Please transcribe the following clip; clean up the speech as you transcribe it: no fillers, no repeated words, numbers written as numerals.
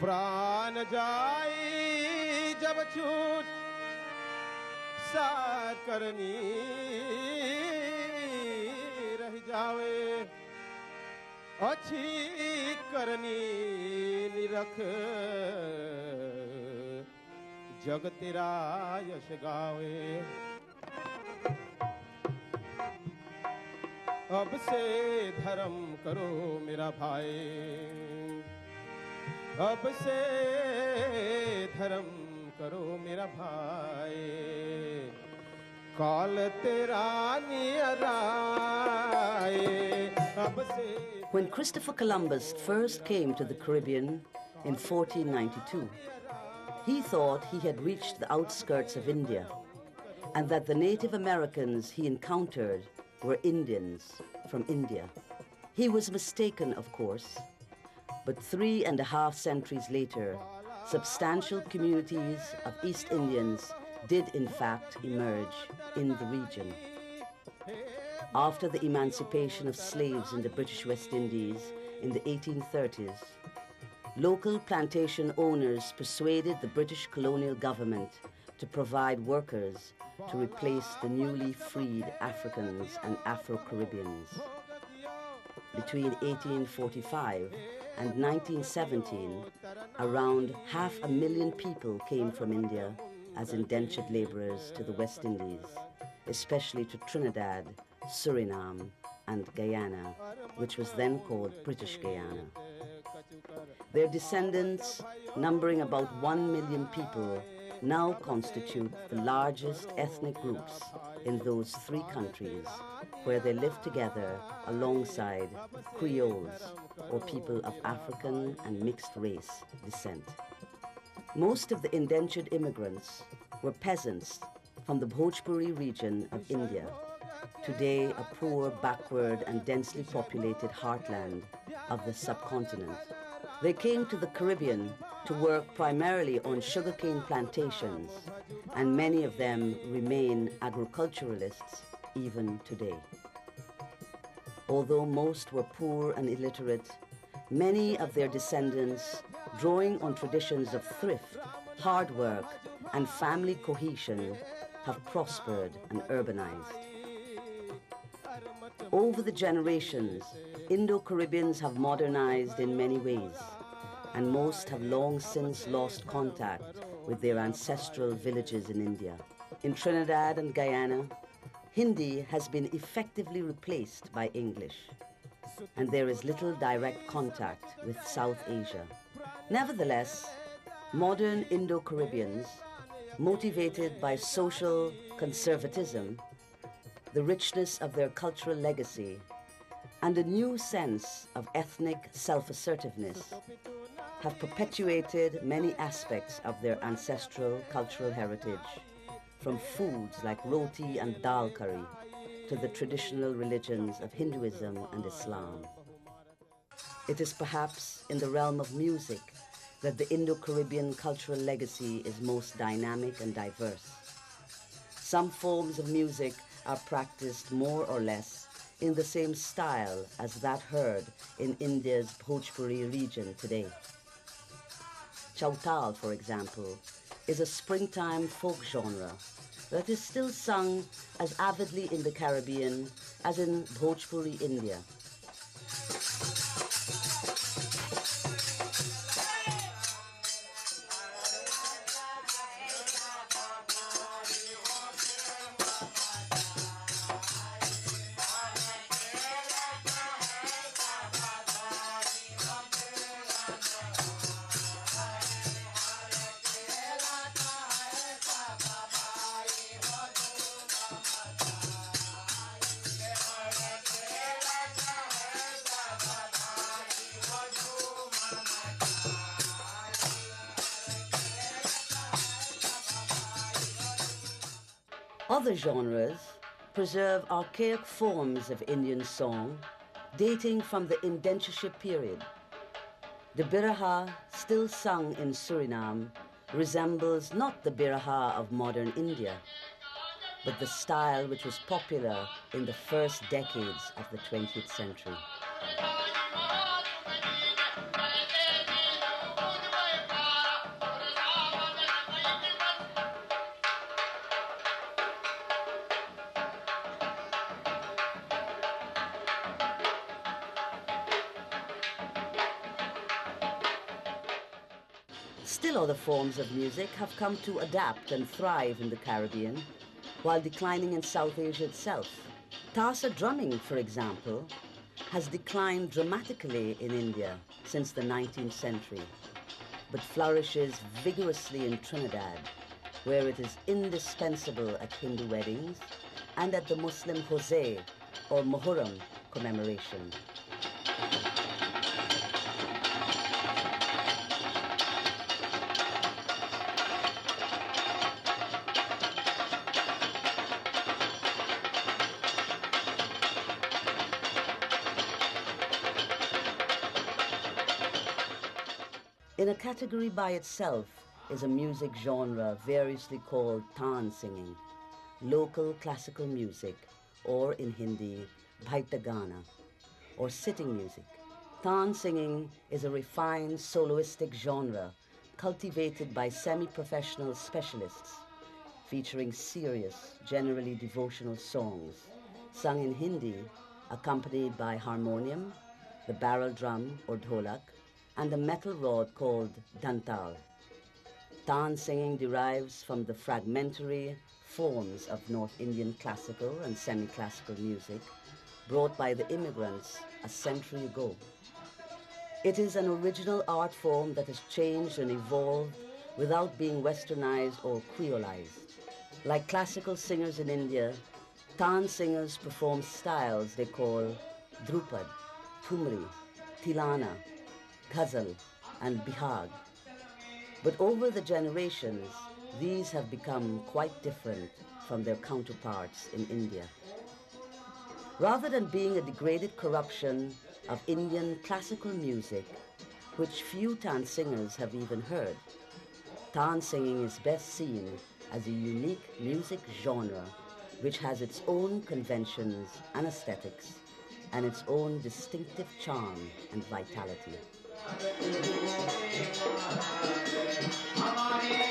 प्राण जाई जब छूट साथ करनी रह जावे अच्छी करनी निरख जग तेरा यश गावे अब से धर्म करो मेरा भाई अब से धर्म करो मेरा भाई काल तेरा नियर आए अब से When Christopher Columbus first came to the Caribbean in 1492, he thought he had reached the outskirts of India and that the Native Americans he encountered were Indians from India. He was mistaken, of course, but 3.5 centuries later, substantial communities of East Indians did in fact emerge in the region. After the emancipation of slaves in the British West Indies in the 1830s, local plantation owners persuaded the British colonial government to provide workers to replace the newly freed Africans and Afro-Caribbeans. Between 1845 and 1917, around 500,000 people came from India as indentured laborers to the West Indies, especially to Trinidad, Suriname, and Guyana, which was then called British Guyana. Their descendants, numbering about 1 million people, now constitute the largest ethnic groups in those 3 countries, where they live together alongside Creoles, or people of African and mixed race descent. Most of the indentured immigrants were peasants from the Bhojpuri region of India, today a poor, backward, and densely populated heartland of the subcontinent. They came to the Caribbean to work primarily on sugarcane plantations, and many of them remain agriculturalists even today. Although most were poor and illiterate, many of their descendants, drawing on traditions of thrift, hard work, and family cohesion, have prospered and urbanized. Over the generations, Indo-Caribbeans have modernized in many ways, and most have long since lost contact with their ancestral villages in India. In Trinidad and Guyana, Hindi has been effectively replaced by English, and there is little direct contact with South Asia. Nevertheless, modern Indo-Caribbeans, motivated by social conservatism, the richness of their cultural legacy, and a new sense of ethnic self-assertiveness, have perpetuated many aspects of their ancestral cultural heritage, from foods like roti and dal curry to the traditional religions of Hinduism and Islam. It is perhaps in the realm of music that the Indo-Caribbean cultural legacy is most dynamic and diverse. Some forms of music are practiced more or less in the same style as that heard in India's Bhojpuri region today. Chowtal, for example, is a springtime folk genre that is still sung as avidly in the Caribbean as in Bhojpuri, India. Other genres preserve archaic forms of Indian song dating from the indentureship period. The Birha, still sung in Suriname, resembles not the Birha of modern India, but the style which was popular in the first decades of the 20th century. Still other forms of music have come to adapt and thrive in the Caribbean, while declining in South Asia itself. Tassa drumming, for example, has declined dramatically in India since the 19th century, but flourishes vigorously in Trinidad, where it is indispensable at Hindu weddings and at the Muslim Hosein or Muharram commemoration. In a category by itself is a music genre variously called Taan singing, local classical music, or in Hindi, Bhaita Gana, or sitting music. Taan singing is a refined soloistic genre cultivated by semi-professional specialists, featuring serious, generally devotional songs, sung in Hindi, accompanied by harmonium, the barrel drum or dholak, and a metal rod called dantal. Taan singing derives from the fragmentary forms of North Indian classical and semi-classical music brought by the immigrants a century ago. It is an original art form that has changed and evolved without being westernized or creolized. Like classical singers in India, Taan singers perform styles they call Drupad, Thumri, Tilana, Ghazal, and Bihar. But over the generations, these have become quite different from their counterparts in India. Rather than being a degraded corruption of Indian classical music, which few Taan singers have even heard, Taan singing is best seen as a unique music genre which has its own conventions and aesthetics and its own distinctive charm and vitality. हमारी